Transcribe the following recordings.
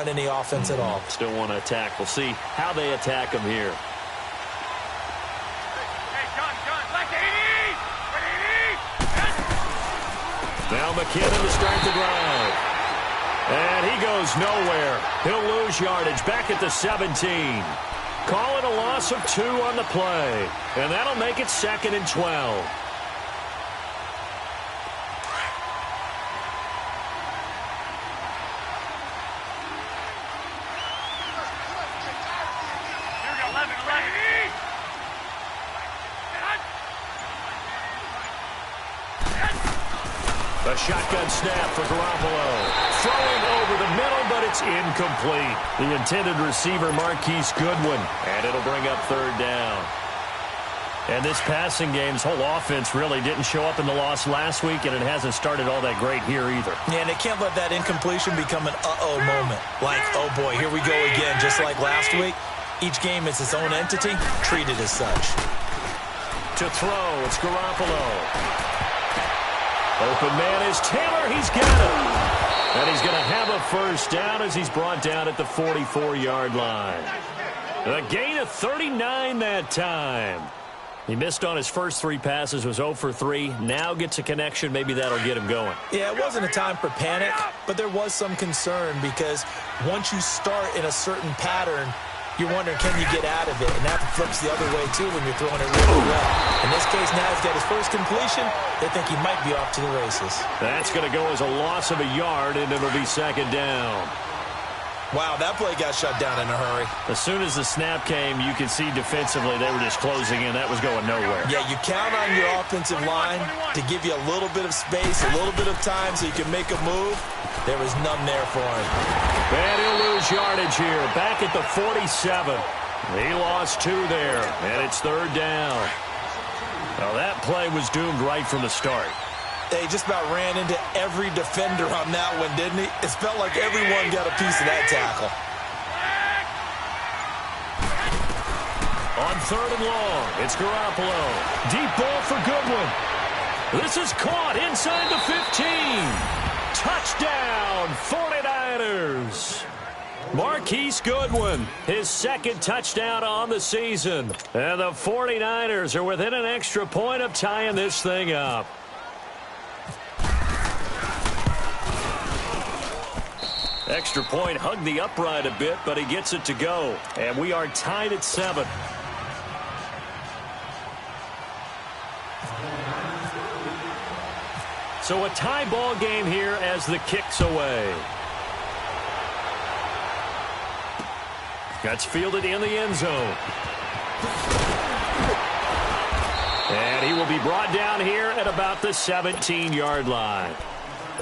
run any offense at all. Still want to attack. We'll see how they attack him here. Now McKinnon to start the drive. And he goes nowhere. He'll lose yardage back at the 17. Call it a loss of 2 on the play. And that'll make it 2nd and 12. A shotgun snap for Garoppolo. Throwing over the middle, but it's incomplete. The intended receiver, Marquise Goodwin. And it'll bring up 3rd down. And this passing game's whole offense really didn't show up in the loss last week, and it hasn't started all that great here either. Yeah, and they can't let that incompletion become an uh-oh moment. Like, oh boy, here we go again, just like last week. Each game is its own entity, treated as such. To throw, it's Garoppolo. Open man is Taylor. He's got it. And he's going to have a 1st down as he's brought down at the 44-yard line. A gain of 39 that time. He missed on his first 3 passes, was 0 for 3. Now gets a connection. Maybe that'll get him going. Yeah, it wasn't a time for panic, but there was some concern because once you start in a certain pattern, you're wondering, can you get out of it? And that flips the other way, too, when you're throwing it really well. In this case, now he's got his first completion. They think he might be off to the races. That's going to go as a loss of a yard, and it'll be 2nd down. Wow, that play got shut down in a hurry. As soon as the snap came, you could see defensively they were just closing in. That was going nowhere. Yeah, you count on your offensive line to give you a little bit of space, a little bit of time so you can make a move. There was none there for him. And he'll lose yardage here. Back at the 47. He lost 2 there, and it's 3rd down. Now that play was doomed right from the start. They just about ran into every defender on that one, didn't he? It felt like everyone got a piece of that tackle. On 3rd and long, it's Garoppolo. Deep ball for Goodwin. This is caught inside the 15. Touchdown, 49ers. Marquise Goodwin, his 2nd touchdown on the season. And the 49ers are within an extra point of tying this thing up. Extra point hugged the upright a bit, but he gets it to go. And we are tied at 7. So a tie ball game here as the kick's away. That's fielded in the end zone. And he will be brought down here at about the 17-yard line.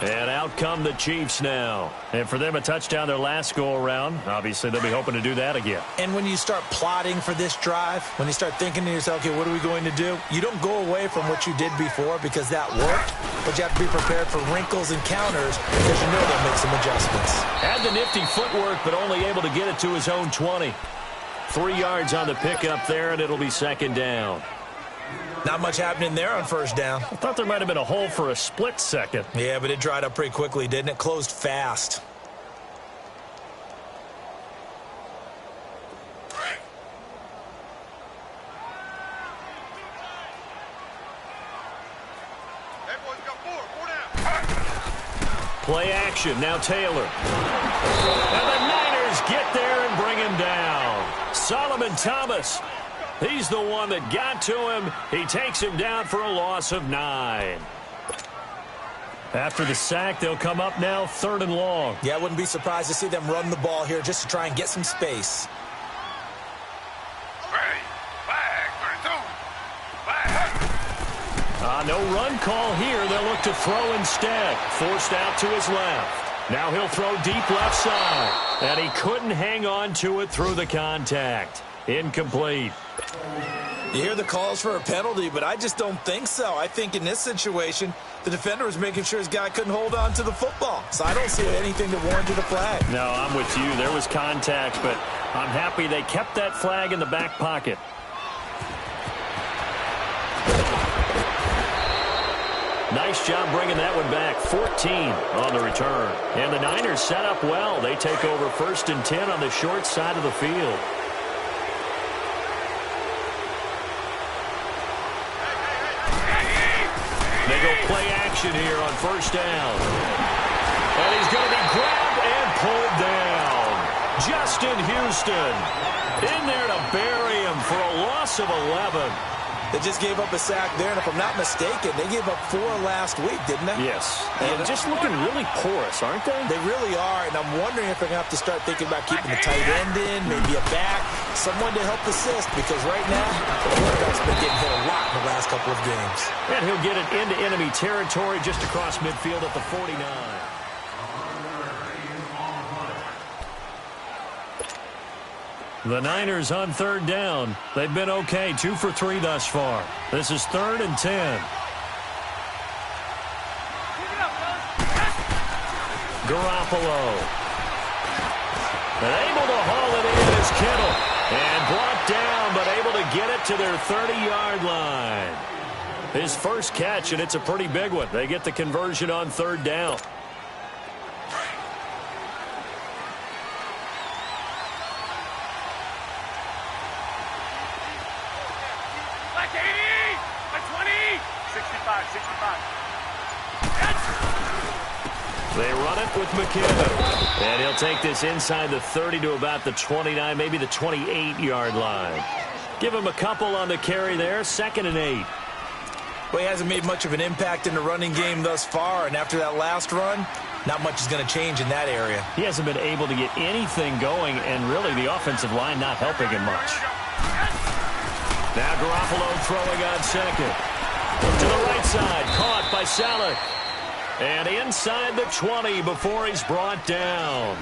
And out come the Chiefs now. And for them, a touchdown their last go-around. Obviously, they'll be hoping to do that again. And when you start plotting for this drive, when you start thinking to yourself, okay, what are we going to do? You don't go away from what you did before because that worked, but you have to be prepared for wrinkles and counters because you know they'll make some adjustments. Had the nifty footwork, but only able to get it to his own 20. 3 yards on the pickup there, and it'll be 2nd down. Not much happening there on 1st down. I thought there might have been a hole for a split second. Yeah, but it dried up pretty quickly, didn't it? Closed fast. Play action. Now Taylor. And the Niners get there and bring him down. Solomon Thomas. He's the one that got to him. He takes him down for a loss of 9. After the sack, they'll come up now 3rd and long. Yeah, I wouldn't be surprised to see them run the ball here just to try and get some space. No run call here. They'll look to throw instead. Forced out to his left. Now he'll throw deep left side. And he couldn't hang on to it through the contact. Incomplete. You hear the calls for a penalty, but I just don't think so. I think in this situation, the defender was making sure his guy couldn't hold on to the football. So I don't see anything that warranted a flag. No, I'm with you. There was contact, but I'm happy they kept that flag in the back pocket. Nice job bringing that one back. 14 on the return. And the Niners set up well. They take over 1st and 10 on the short side of the field. They go play action here on 1st down. And he's going to be grabbed and pulled down. Justin Houston in there to bury him for a loss of 11. They just gave up a sack there, and if I'm not mistaken, they gave up 4 last week, didn't they? Yes. And just looking really porous, aren't they? They really are, and I'm wondering if they're going to have to start thinking about keeping the tight end in, maybe a back, someone to help assist, because right now, the quarterback's been getting hit a lot in the last couple of games. And he'll get it into enemy territory just across midfield at the 49. The Niners on 3rd down. They've been okay, 2 for 3 thus far. This is 3rd and 10. Garoppolo. And able to haul it in is Kittle. And brought down, but able to get it to their 30-yard line. His first catch, and it's a pretty big one. They get the conversion on 3rd down. They run it with McKinnon. And he'll take this inside the 30 to about the 29, maybe the 28-yard line. Give him a couple on the carry there, 2nd and 8. Well, he hasn't made much of an impact in the running game thus far, and after that last run, not much is going to change in that area. He hasn't been able to get anything going, and really the offensive line not helping him much. Now Garoppolo throwing on 2nd. To the right side, caught by Saleh. And inside the 20 before he's brought down.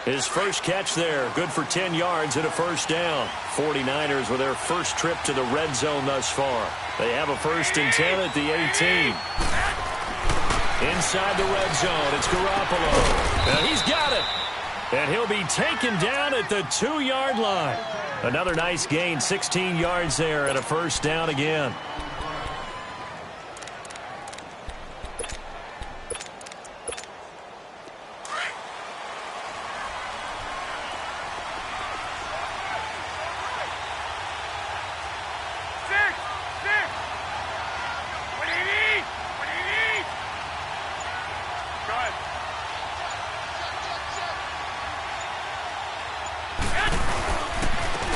His first catch there, good for 10 yards and a 1st down. 49ers with their first trip to the red zone thus far. They have a 1st and 10 at the 18. Inside the red zone, it's Garoppolo. And he's got it. And he'll be taken down at the 2-yard line. Another nice gain, 16 yards there and a 1st down again.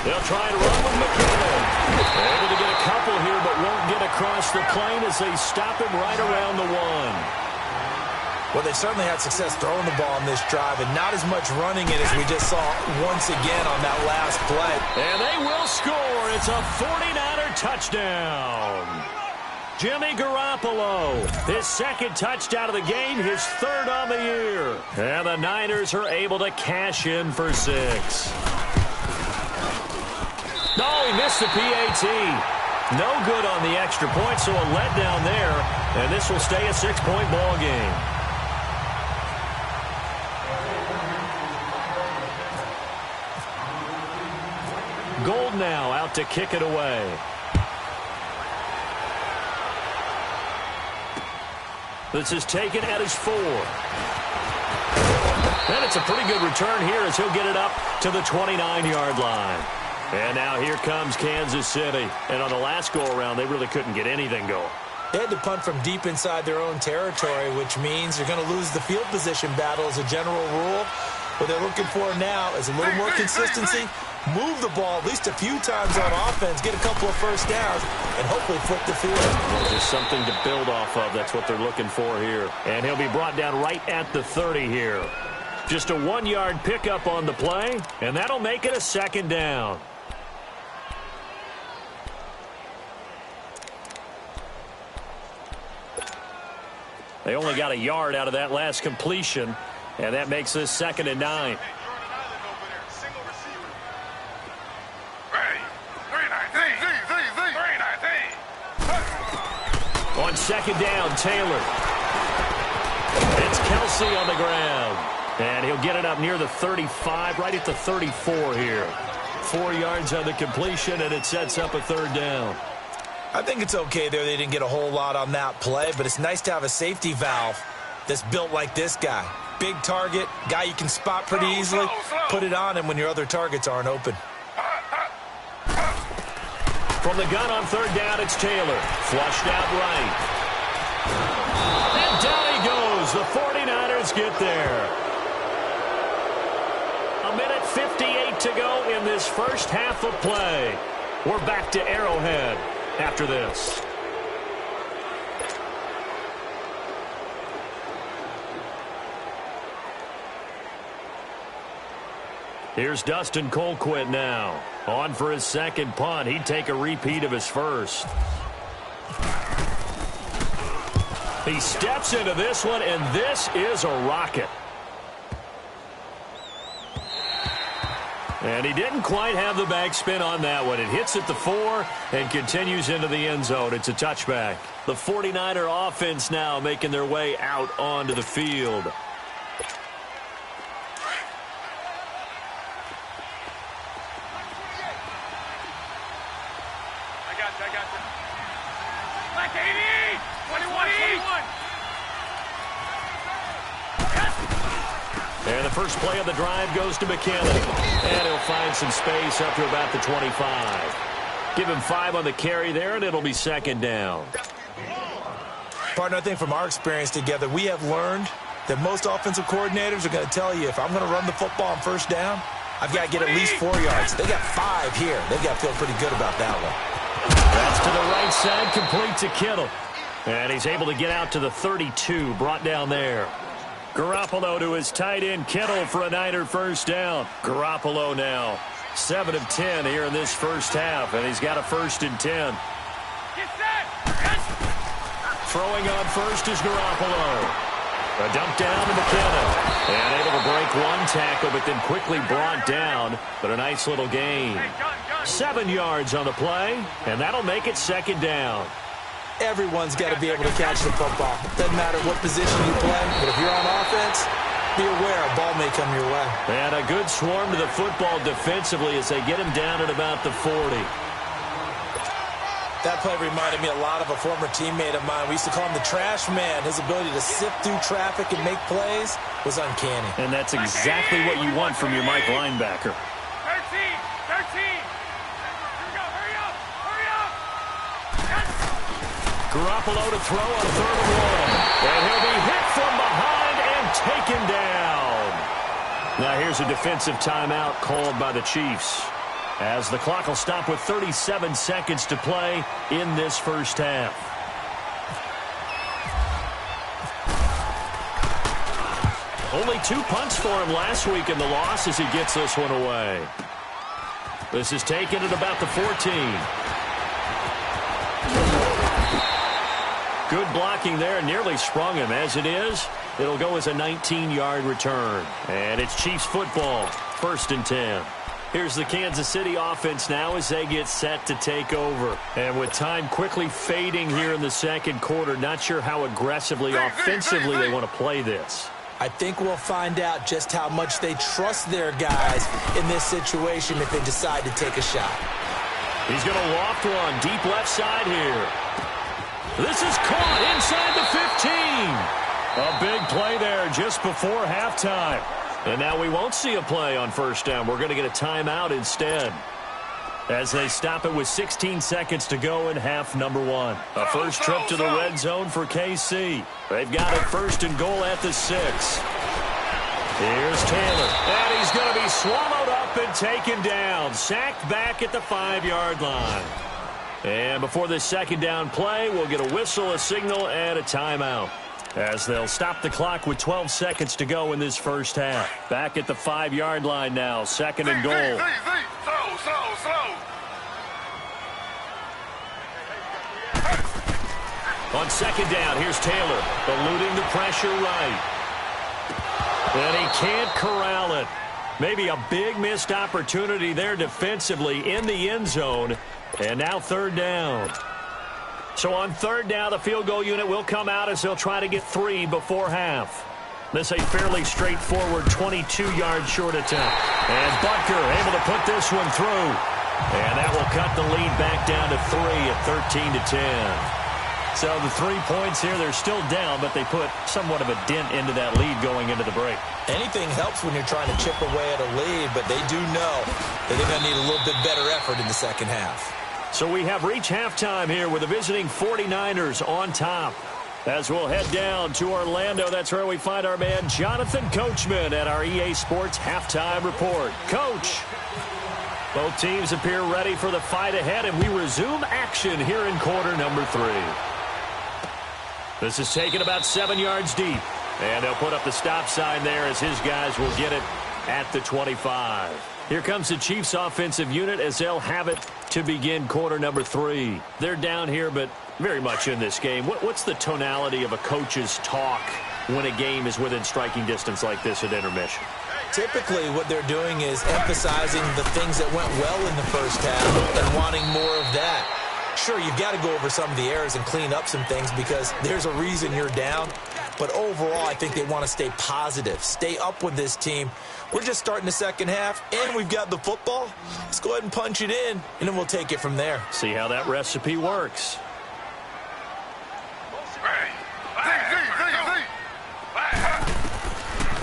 They'll try and run with McKinnon. Able to get a couple here, but won't get across the plane as they stop him right around the 1. Well, they certainly had success throwing the ball on this drive, and not as much running it as we just saw once again on that last play. And they will score. It's a 49er touchdown. Jimmy Garoppolo, his 2nd touchdown of the game, his 3rd on the year. And the Niners are able to cash in for 6. Oh, he missed the PAT. No good on the extra point, so a letdown there. And this will stay a 6-point ball game. Gold now out to kick it away. This is taken at his 4. And it's a pretty good return here as he'll get it up to the 29-yard line. And now here comes Kansas City. And on the last go-around, they really couldn't get anything going. They had to punt from deep inside their own territory, which means they're going to lose the field position battle as a general rule. What they're looking for now is a little more consistency, move the ball at least a few times on offense, get a couple of 1st downs, and hopefully flip the field. Well, just something to build off of. That's what they're looking for here. And he'll be brought down right at the 30 here. Just a 1-yard pickup on the play, and that'll make it a 2nd down. They only got a yard out of that last completion, and that makes this 2nd and 9. On 2nd down, Taylor. It's Kelsey on the ground. And he'll get it up near the 35, right at the 34 here. 4 yards on the completion, and it sets up a 3rd down. I think it's okay there. They didn't get a whole lot on that play, but it's nice to have a safety valve that's built like this guy. Big target, guy you can spot pretty easily. Put it on him when your other targets aren't open. From the gun on third down, it's Taylor. Flushed out right. And down he goes. The 49ers get there. 1:58 to go in this first half of play. We're back to Arrowhead after this. Here's Dustin Colquitt now. On for his second punt. He'd take a repeat of his first. He steps into this one, and this is a rocket. And he didn't quite have the backspin on that one. It hits at the 4 and continues into the end zone. It's a touchback. The 49er offense now making their way out onto the field. I got you. Black 80! 21! And the first play of the drive goes to McKinnon. And he'll find some space up to about the 25. Give him 5 on the carry there, and it'll be second down. Partner, I think from our experience together, we have learned that most offensive coordinators are going to tell you, if I'm going to run the football on first down, I've got to get at least 4 yards. They got 5 here. They've got to feel pretty good about that one. That's to the right side, complete to Kittle. And he's able to get out to the 32, brought down there. Garoppolo to his tight end, Kittle, for a Niner first down. Garoppolo now 7 of 10 here in this first half, and he's got a 1st and 10. Get set! Yes! Throwing on first is Garoppolo. A dump down to McKinnon. And able to break one tackle, but then quickly brought down. But a nice little gain. 7 yards on the play, and that'll make it second down. Everyone's got to be able to catch the football. Doesn't matter what position you play, but if you're on offense, be aware a ball may come your way. And a good swarm to the football defensively as they get him down at about the 40. That play reminded me a lot of a former teammate of mine. We used to call him the trash man. His ability to sift through traffic and make plays was uncanny. And that's exactly what you want from your Mike linebacker. 13! Here we go, hurry up! Yes! Garoppolo to throw on 3rd and 1. And he'll be hit from behind and taken down. Now here's a defensive timeout called by the Chiefs, as the clock will stop with 37 seconds to play in this first half. Only 2 punts for him last week in the loss as he gets this one away. This is taken at about the 14. Good blocking there, nearly sprung him. As it is, it'll go as a 19-yard return. And it's Chiefs football, 1st and 10. Here's the Kansas City offense now as they get set to take over. And with time quickly fading here in the second quarter, not sure how aggressively, offensively they want to play this. I think we'll find out just how much they trust their guys in this situation if they decide to take a shot. He's going to loft one deep left side here. This is caught inside the 15. A big play there just before halftime. And now we won't see a play on first down. We're going to get a timeout instead, as they stop it with 16 seconds to go in half number 1. A first trip to the red zone for KC. They've got it 1st and goal at the 6. Here's Taylor. And he's going to be swallowed up and taken down. Sacked back at the 5-yard line. And before this second down play, we'll get a whistle, a signal, and a timeout, as they'll stop the clock with 12 seconds to go in this first half. Back at the 5-yard line now, 2nd and goal. On 2nd down, here's Taylor, eluding the pressure right. And he can't corral it. Maybe a big missed opportunity there defensively in the end zone. And now 3rd down. So on 3rd down, the field goal unit will come out as they'll try to get 3 before half. This a fairly straightforward 22-yard short attempt. And Butker able to put this one through. And that will cut the lead back down to 3 at 13-10. So the 3 points here, they're still down, but they put somewhat of a dent into that lead going into the break. Anything helps when you're trying to chip away at a lead, but they do know that they're going to need a little bit better effort in the second half. So we have reached halftime here with the visiting 49ers on top. As we'll head down to Orlando, that's where we find our man Jonathan Coachman at our EA Sports Halftime Report. Coach, both teams appear ready for the fight ahead, and we resume action here in quarter number 3. This is taken about 7 yards deep. And they'll put up the stop sign there as his guys will get it at the 25. Here comes the Chiefs offensive unit as they'll have it to begin quarter number 3. They're down here, but very much in this game. What's the tonality of a coach's talk when a game is within striking distance like this at intermission? Typically, what they're doing is emphasizing the things that went well in the first half and wanting more of that. Sure, you've got to go over some of the errors and clean up some things because there's a reason you're down. But overall, I think they want to stay positive, stay up with this team. We're just starting the second half, and we've got the football. Let's go ahead and punch it in, and then we'll take it from there. See how that recipe works.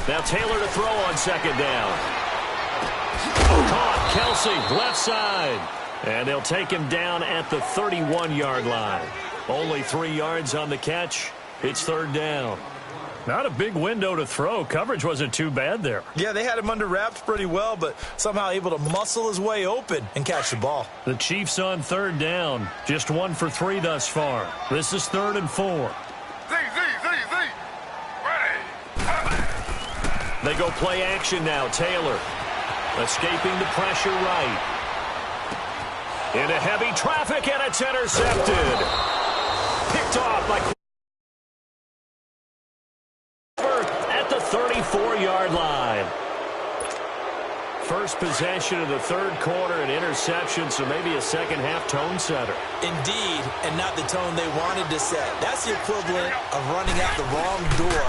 Now Taylor to throw on second down. Caught, Kelsey, left side. And they'll take him down at the 31-yard line. Only 3 yards on the catch. It's third down. Not a big window to throw. Coverage wasn't too bad there. Yeah, they had him under wraps pretty well, but somehow able to muscle his way open and catch the ball. The Chiefs on third down. Just 1 for 3 thus far. This is 3rd and 4. They go play action now. Taylor escaping the pressure right. Into heavy traffic, and it's intercepted. Picked off by at the 34-yard line. First possession of the third quarter, an interception, so maybe a second-half tone setter. Indeed, and not the tone they wanted to set. That's the equivalent of running out the wrong door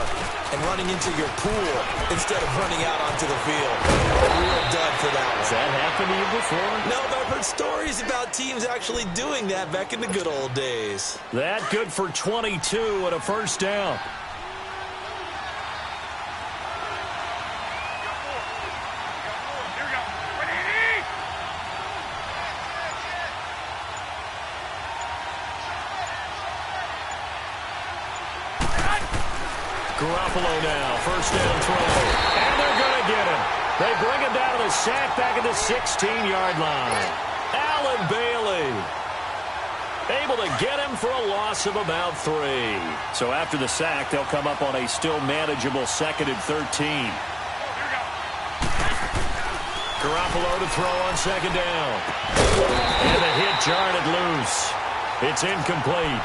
and running into your pool instead of running out onto the field. A real dud for that one. Has that happened to you before? No, but I've heard stories about teams actually doing that back in the good old days. That good for 22 and a first down. Garoppolo now, first down throw. And they're going to get him. They bring him down to the sack back at the 16-yard line. Allen Bailey able to get him for a loss of about 3. So after the sack, they'll come up on a still manageable 2nd and 13. Garoppolo to throw on second down. And the hit jarred it loose. It's incomplete.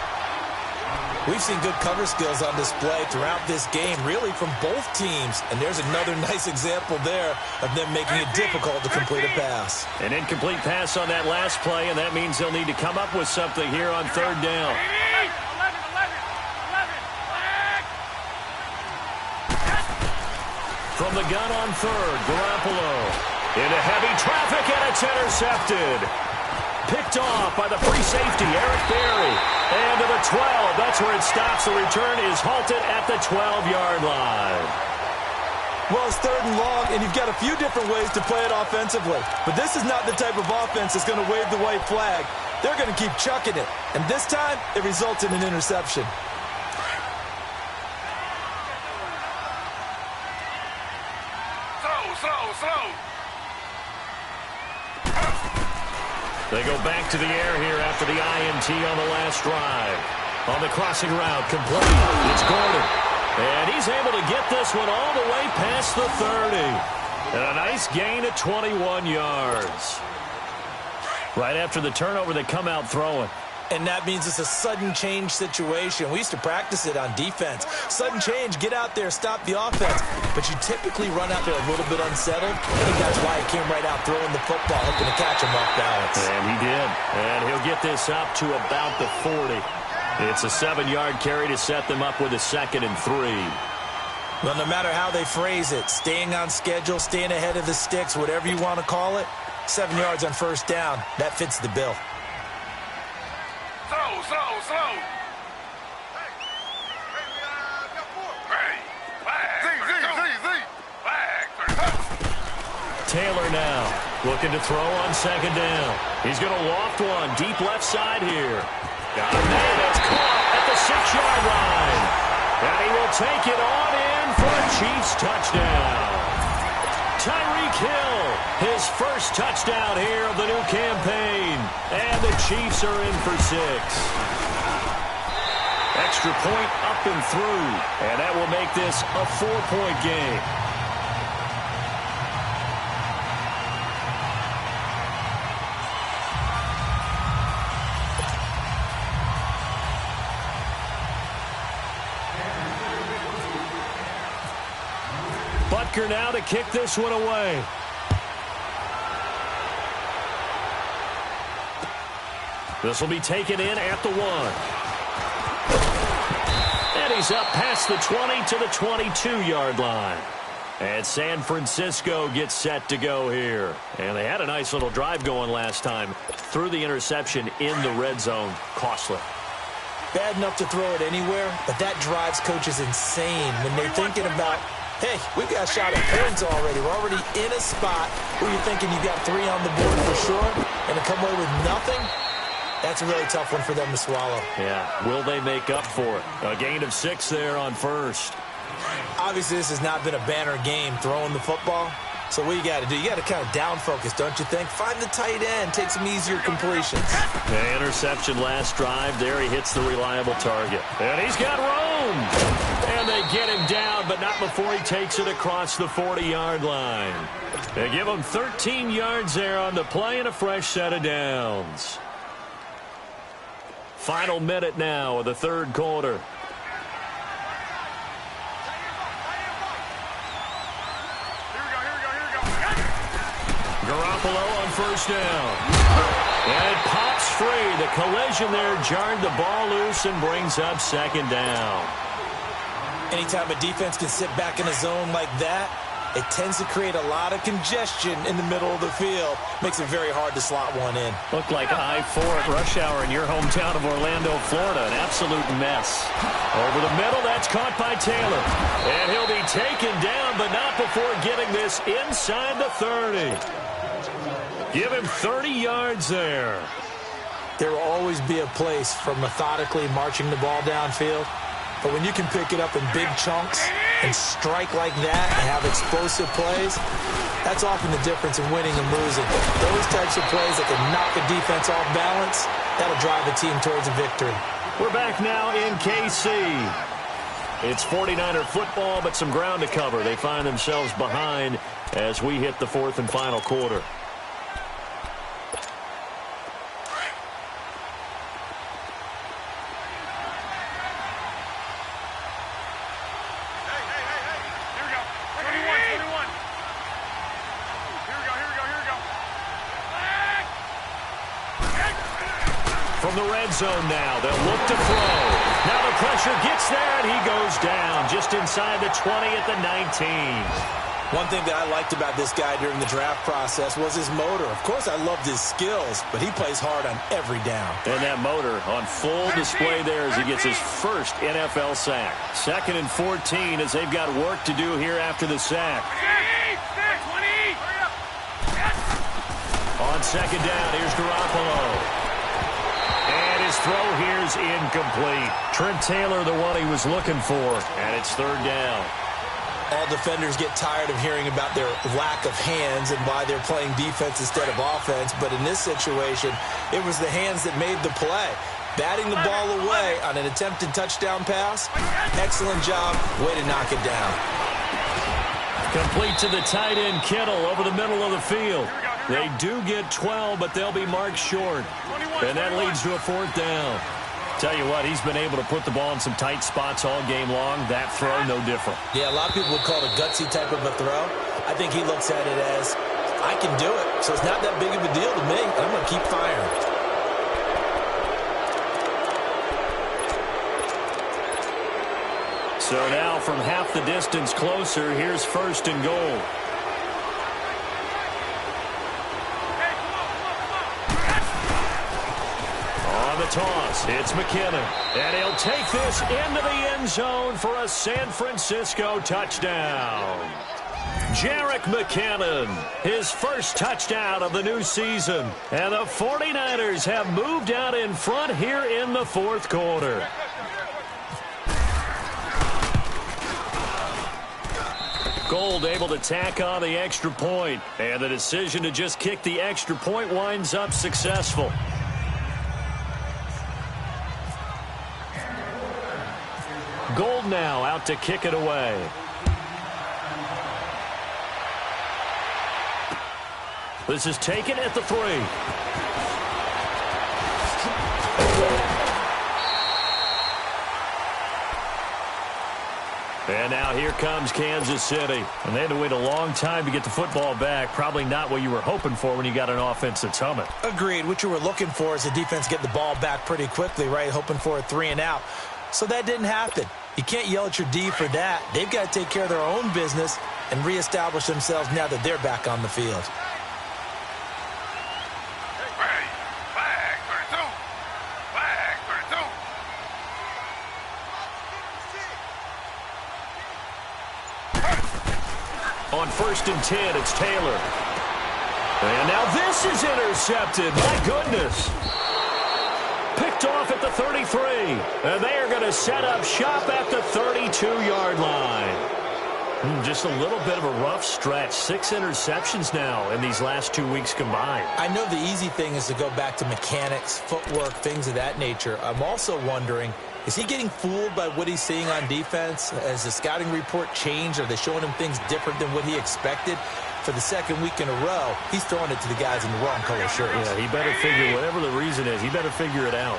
We've seen good cover skills on display throughout this game, really from both teams. And there's another nice example there of them making it difficult to complete a pass. An incomplete pass on that last play, and that means they'll need to come up with something here on third down. From the gun on third, Garoppolo into heavy traffic, and it's intercepted. Picked off by the free safety, Eric Berry. And to the 12. That's where it stops. The return is halted at the 12-yard line. Well, it's 3rd and long, and you've got a few different ways to play it offensively. But this is not the type of offense that's going to wave the white flag. They're going to keep chucking it. And this time, it results in an interception. Slow. They go back to the air here after the INT on the last drive. On the crossing route, complete. It's Gordon. And he's able to get this one all the way past the 30. And a nice gain of 21 yards. Right after the turnover, they come out throwing. And that means it's a sudden change situation. We used to practice it on defense. Sudden change, get out there, stop the offense. But you typically run out there a little bit unsettled. I think that's why he came right out throwing the football, hoping to catch him off balance. And he did. And he'll get this up to about the 40. It's a 7-yard carry to set them up with a 2nd and 3. Well, no matter how they phrase it, staying on schedule, staying ahead of the sticks, whatever you want to call it, 7 yards on first down. That fits the bill. Slow. Taylor now looking to throw on second down. He's going to loft one deep left side here. Got a man that's caught at the 6-yard line. And he will take it on in for a Chiefs touchdown. Tyreek Hill, his first touchdown here of the new campaign. And the Chiefs are in for 6. Extra point up and through. And that will make this a 4-point game. Butker now to kick this one away. This will be taken in at the 1. And he's up past the 20 to the 22-yard line. And San Francisco gets set to go here. And they had a nice little drive going last time. Threw the interception in the red zone. Costly. Bad enough to throw it anywhere, but that drives coaches insane when they're thinking about, hey, we've got a shot at points already. We're already in a spot where you're thinking you've got 3 on the board for sure, and to come away with nothing, that's a really tough one for them to swallow. Yeah, will they make up for it? A gain of 6 there on first. Obviously, this has not been a banner game throwing the football. So what you got to do, you got to kind of down focus, don't you think? Find the tight end, take some easier completions. The interception last drive. There he hits the reliable target. And he's got room. And they get him down, but not before he takes it across the 40-yard line. They give him 13 yards there on the play and a fresh set of downs. Final minute now of the third quarter. Garoppolo on first down. And it pops free. The collision there jarred the ball loose and brings up second down. Anytime a defense can sit back in a zone like that, it tends to create a lot of congestion in the middle of the field. Makes it very hard to slot one in. Looked like I-4 at rush hour in your hometown of Orlando, Florida. An absolute mess. Over the middle, that's caught by Taylor. And he'll be taken down, but not before getting this inside the 30. Give him 30 yards there. There will always be a place for methodically marching the ball downfield. But when you can pick it up in big chunks and strike like that and have explosive plays, that's often the difference in winning and losing. Those types of plays that can knock a defense off balance, that'll drive a team towards a victory. We're back now in KC. It's 49er football, but some ground to cover. They find themselves behind as we hit the fourth and final quarter. From the red zone now, they'll look to throw. Now the pressure gets there, and he goes down just inside the 20 at the 19. One thing that I liked about this guy during the draft process was his motor. Of course, I loved his skills, but he plays hard on every down. And that motor on full display there as he gets his first NFL sack. 2nd and 14 as they've got work to do here after the sack. On second down, here's Garoppolo. And his throw here's incomplete. Trent Taylor, the one he was looking for. And it's third down. All defenders get tired of hearing about their lack of hands and why they're playing defense instead of offense. But in this situation, it was the hands that made the play. Batting the ball away on an attempted touchdown pass. Excellent job. Way to knock it down. Complete to the tight end, Kittle, over the middle of the field. They do get 12, but they'll be marked short. And that leads to a fourth down. Tell you what, he's been able to put the ball in some tight spots all game long. That throw, no different. Yeah, a lot of people would call it a gutsy type of a throw. I think he looks at it as, I can do it. So it's not that big of a deal to me. I'm going to keep firing. So now from half the distance closer, here's 1st and goal. toss. It's McKinnon. And he'll take this into the end zone for a San Francisco touchdown. Jerick McKinnon, his first touchdown of the new season. And the 49ers have moved out in front here in the fourth quarter. Gold able to tack on the extra point, and the decision to just kick the extra point winds up successful. Gold now out to kick it away. This is taken at the 3. And now here comes Kansas City. And they had to wait a long time to get the football back. Probably not what you were hoping for when you got an offense that's humming. Agreed. What you were looking for is the defense get the ball back pretty quickly, right? Hoping for a 3 and out. So that didn't happen. You can't yell at your D for that. They've got to take care of their own business and reestablish themselves now that they're back on the field. On 1st and 10, it's Taylor. And now this is intercepted. My goodness. Picked off at the 33. And they are going to set up shop at the 32-yard line. Just a little bit of a rough stretch. 6 interceptions now in these last 2 weeks combined. I know the easy thing is to go back to mechanics, footwork, things of that nature. I'm also wondering, is he getting fooled by what he's seeing on defense? Has the scouting report changed? Are they showing him things different than what he expected? For the second week in a row, he's throwing it to the guys in the wrong color shirts. Yeah, he better figure, whatever the reason is, he better figure it out.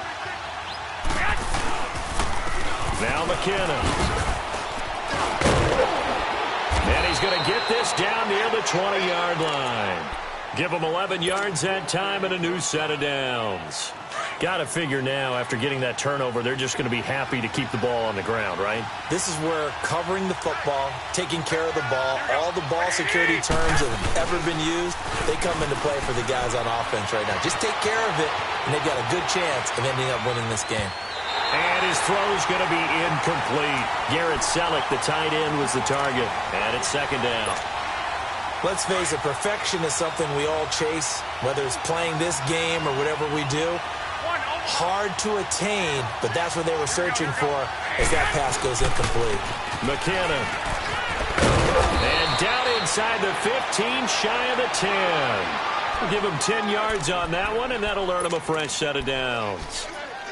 Now McKinnon. And he's going to get this down near the 20-yard line. Give him 11 yards that time and a new set of downs. Got to figure now, after getting that turnover, they're just going to be happy to keep the ball on the ground, right? This is where covering the football, taking care of the ball, all the ball security terms that have ever been used, they come into play for the guys on offense right now. Just take care of it, and they've got a good chance of ending up winning this game. And his throw's going to be incomplete. Garrett Selleck, the tight end, was the target. And it's 2nd down. Let's face it, perfection is something we all chase, whether it's playing this game or whatever we do. Hard to attain, but that's what they were searching for as that pass goes incomplete. McKinnon. And down inside the 15, shy of the 10. We'll give him 10 yards on that one, and that'll earn him a fresh set of downs.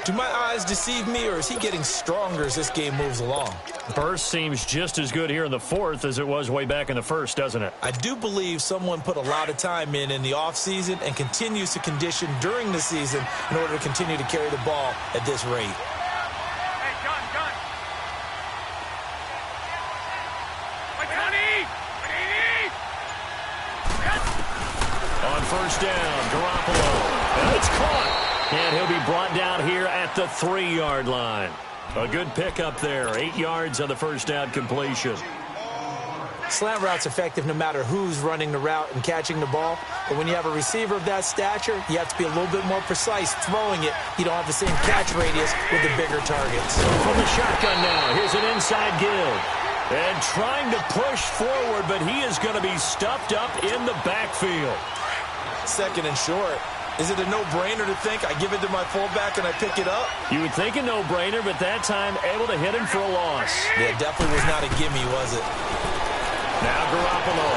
Do my eyes deceive me, or is he getting stronger as this game moves along? Burst seems just as good here in the 4th as it was way back in the 1st, doesn't it? I do believe someone put a lot of time in the offseason and continues to condition during the season in order to continue to carry the ball at this rate. Hey, gun. Wait, Tony! On 1st down, Garoppolo. And it's caught. And he'll be brought down here at the 3-yard line. A good pickup there. 8 yards on the 1st down completion. Slant route's effective no matter who's running the route and catching the ball. But when you have a receiver of that stature, you have to be a little bit more precise throwing it. You don't have the same catch radius with the bigger targets. From the shotgun now, here's an inside give. And trying to push forward, but he is going to be stuffed up in the backfield. 2nd and short. Is it a no-brainer to think I give it to my fullback and I pick it up? You would think a no-brainer, but that time able to hit him for a loss. Yeah, definitely was not a gimme, was it? Now Garoppolo.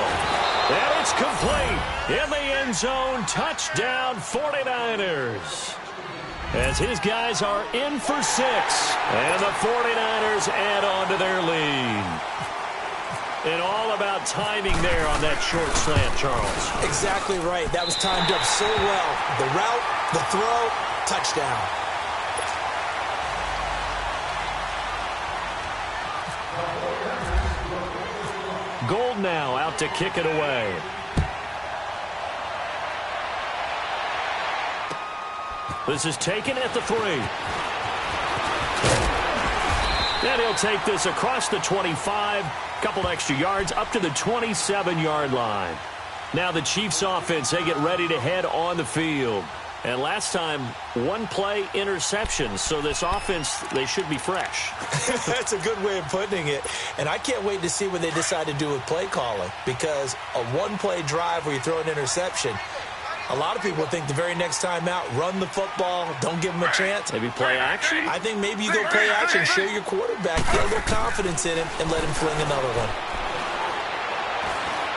And it's complete. In the end zone, touchdown 49ers. As his guys are in for 6. And the 49ers add on to their lead. And all about timing there on that short slant, Charles. Exactly right. That was timed up so well. The route, the throw, touchdown. Gold now out to kick it away. This is taken at the 3. And he'll take this across the 25. Couple extra yards up to the 27-yard line. Now the Chiefs offense, they get ready to head on the field. And last time, one play interception. So this offense, they should be fresh. That's a good way of putting it. And I can't wait to see what they decide to do with play calling, because a one-play drive where you throw an interception, a lot of people think the very next time out, run the football, don't give them a chance. Maybe play action? I think maybe you go play action, show your quarterback, get a little confidence in him, and let him fling another one.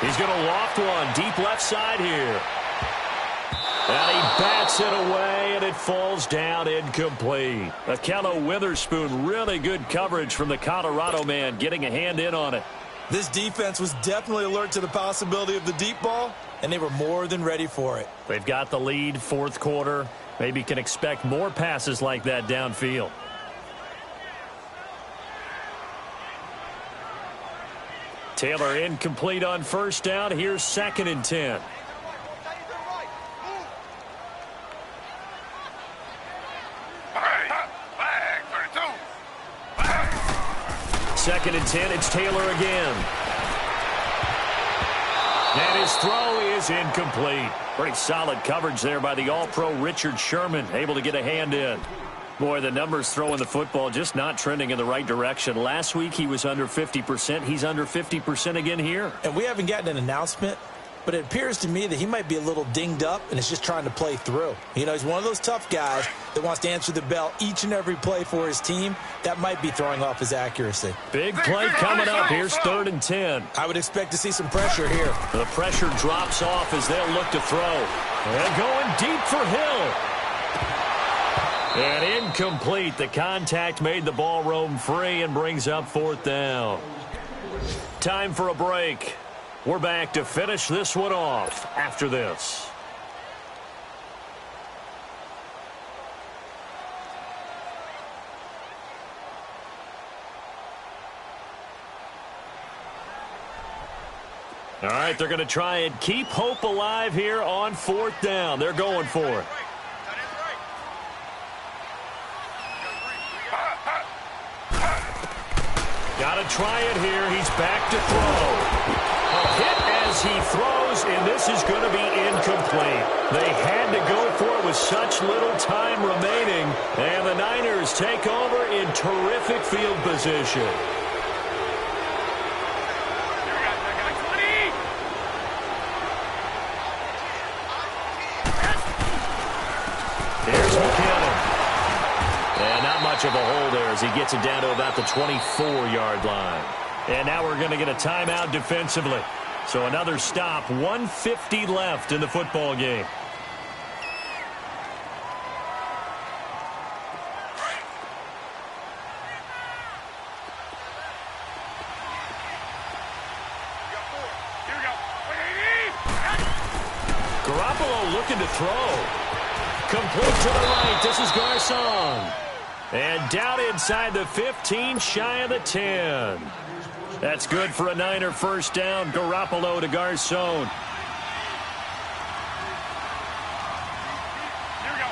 He's going to loft one deep left side here. And he bats it away, and it falls down incomplete. Akello Witherspoon, really good coverage from the Colorado man, getting a hand in on it. This defense was definitely alert to the possibility of the deep ball, and they were more than ready for it. They've got the lead, fourth quarter. Maybe can expect more passes like that downfield. Taylor incomplete on first down. Here's 2nd and 10. Second and 10, it's Taylor again. And his throw is incomplete. Pretty solid coverage there by the All-Pro Richard Sherman, able to get a hand in. Boy, the numbers throwing the football just not trending in the right direction. Last week he was under 50%. He's under 50% again here. And we haven't gotten an announcement, but it appears to me that he might be a little dinged up and is just trying to play through. You know, he's one of those tough guys that wants to answer the bell each and every play for his team. That might be throwing off his accuracy. Big play coming up. Here's 3rd and 10. I would expect to see some pressure here. The pressure drops off as they'll look to throw. And going deep for Hill. And incomplete. The contact made the ball roam free and brings up 4th down. Time for a break. We're back to finish this one off after this. All right, they're going to try and keep hope alive here on 4th down. They're going for it. Got to try it here. He's back to throw. A hit as he throws, and this is going to be incomplete. They had to go for it with such little time remaining, and the Niners take over in terrific field position. Here's McKinnon. And not much of a hole there as he gets it down to about the 24-yard line. And now we're going to get a timeout defensively. So another stop, 1:50 left in the football game. Garoppolo looking to throw. Complete to the right. This is Garcon. And down inside the 15, shy of the 10. That's good for a Niner first down. Garoppolo to Garcon. Here we go.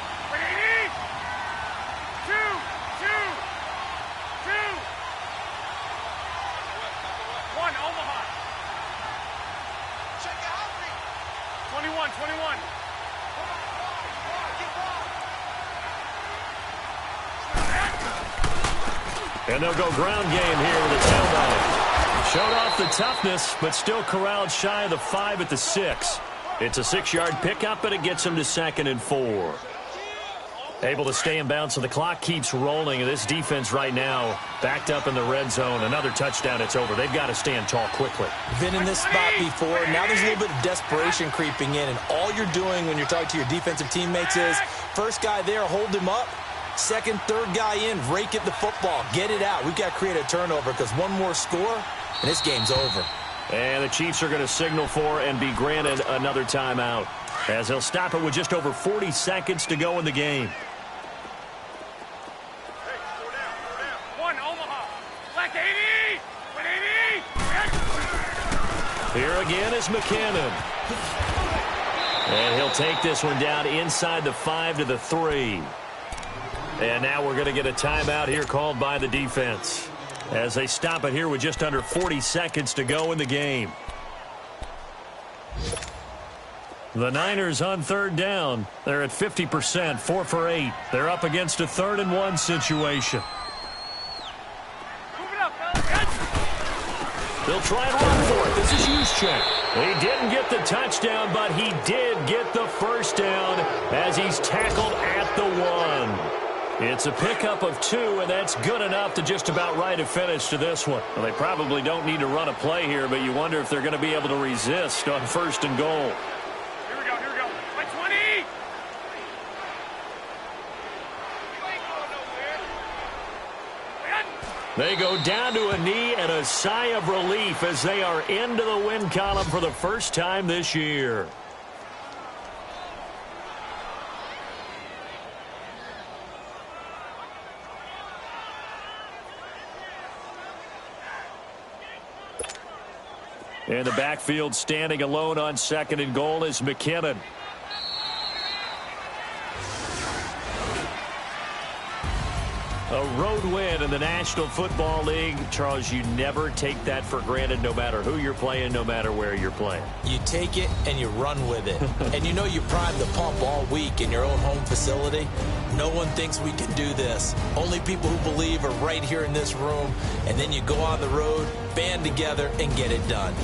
1, Omaha. 21. And they'll go ground game here with a tailback. Showed off the toughness, but still corralled shy of the 5 at the 6. It's a 6-yard pickup, and it gets him to 2nd and 4. Able to stay in bounds, so the clock keeps rolling. And this defense right now backed up in the red zone. Another touchdown, it's over. They've got to stand tall quickly. Been in this spot before. Now there's a little bit of desperation creeping in, and all you're doing when you're talking to your defensive teammates is first guy there, hold him up. Second, third guy in, rake at the football. Get it out. We've got to create a turnover because one more score, and this game's over. And the Chiefs are going to signal for and be granted another timeout as they'll stop it with just over 40 seconds to go in the game. 1, Omaha. Black 80. 180. Here again is McKinnon. And he'll take this one down inside the 5 to the 3. And now we're going to get a timeout here called by the defense as they stop it here with just under 40 seconds to go in the game. The Niners on third down. They're at 50%, 4 for 8. They're up against a 3rd-and-1 situation. Move it up, fellas. They'll try and run for it. This is Juszczyk. He didn't get the touchdown, but he did get the first down as he's tackled at the 1. It's a pickup of 2, and that's good enough to just about write a finish to this one. Well, they probably don't need to run a play here, but you wonder if they're going to be able to resist on 1st and goal. Here we go. By 20. You ain't going nowhere. They go down to a knee and a sigh of relief as they are into the win column for the first time this year. In the backfield, standing alone on 2nd and goal is McKinnon. A road win in the National Football League. Charles, you never take that for granted no matter who you're playing, no matter where you're playing. You take it and you run with it. And you know you primed the pump all week in your own home facility. No one thinks we can do this. Only people who believe are right here in this room. And then you go on the road, band together, and get it done.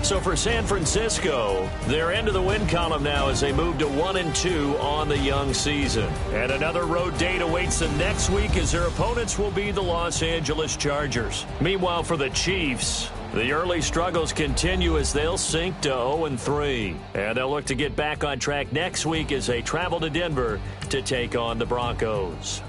So for San Francisco, they're into the win column now as they move to 1-2 on the young season. And another road date awaits them next week as their opponents will be the Los Angeles Chargers. Meanwhile, for the Chiefs, the early struggles continue as they'll sink to 0-3. And they'll look to get back on track next week as they travel to Denver to take on the Broncos.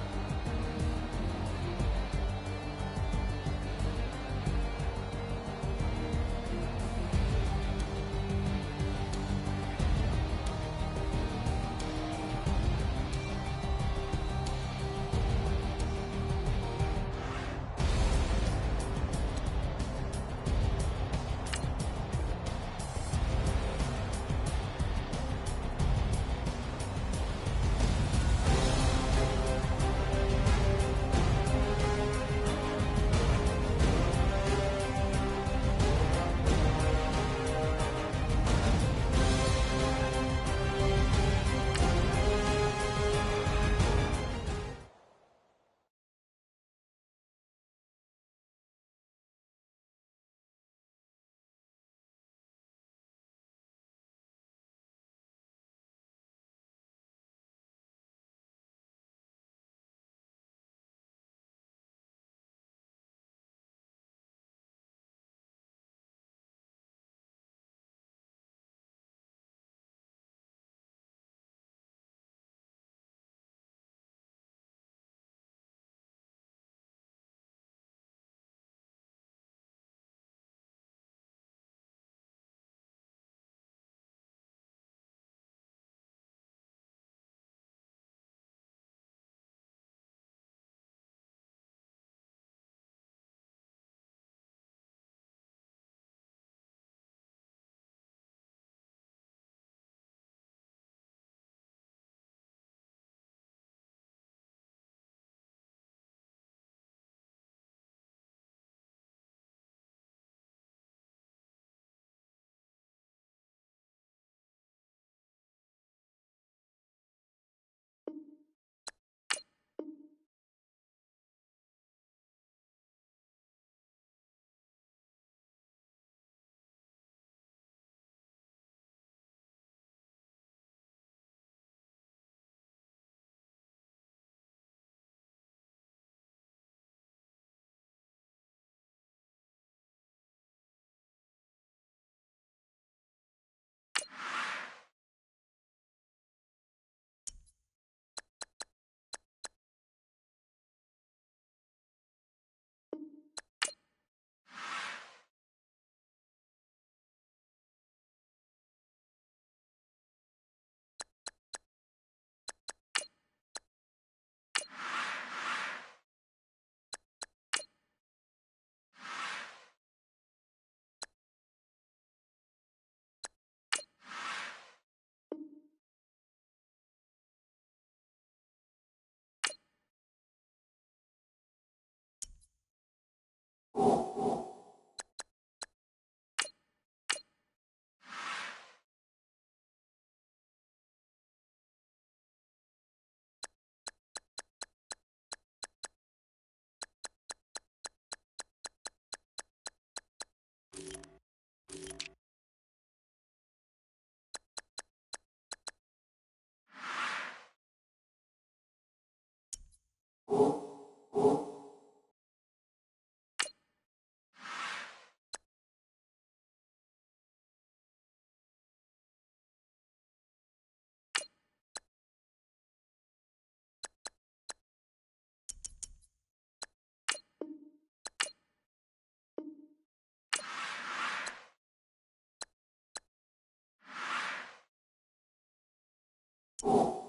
it.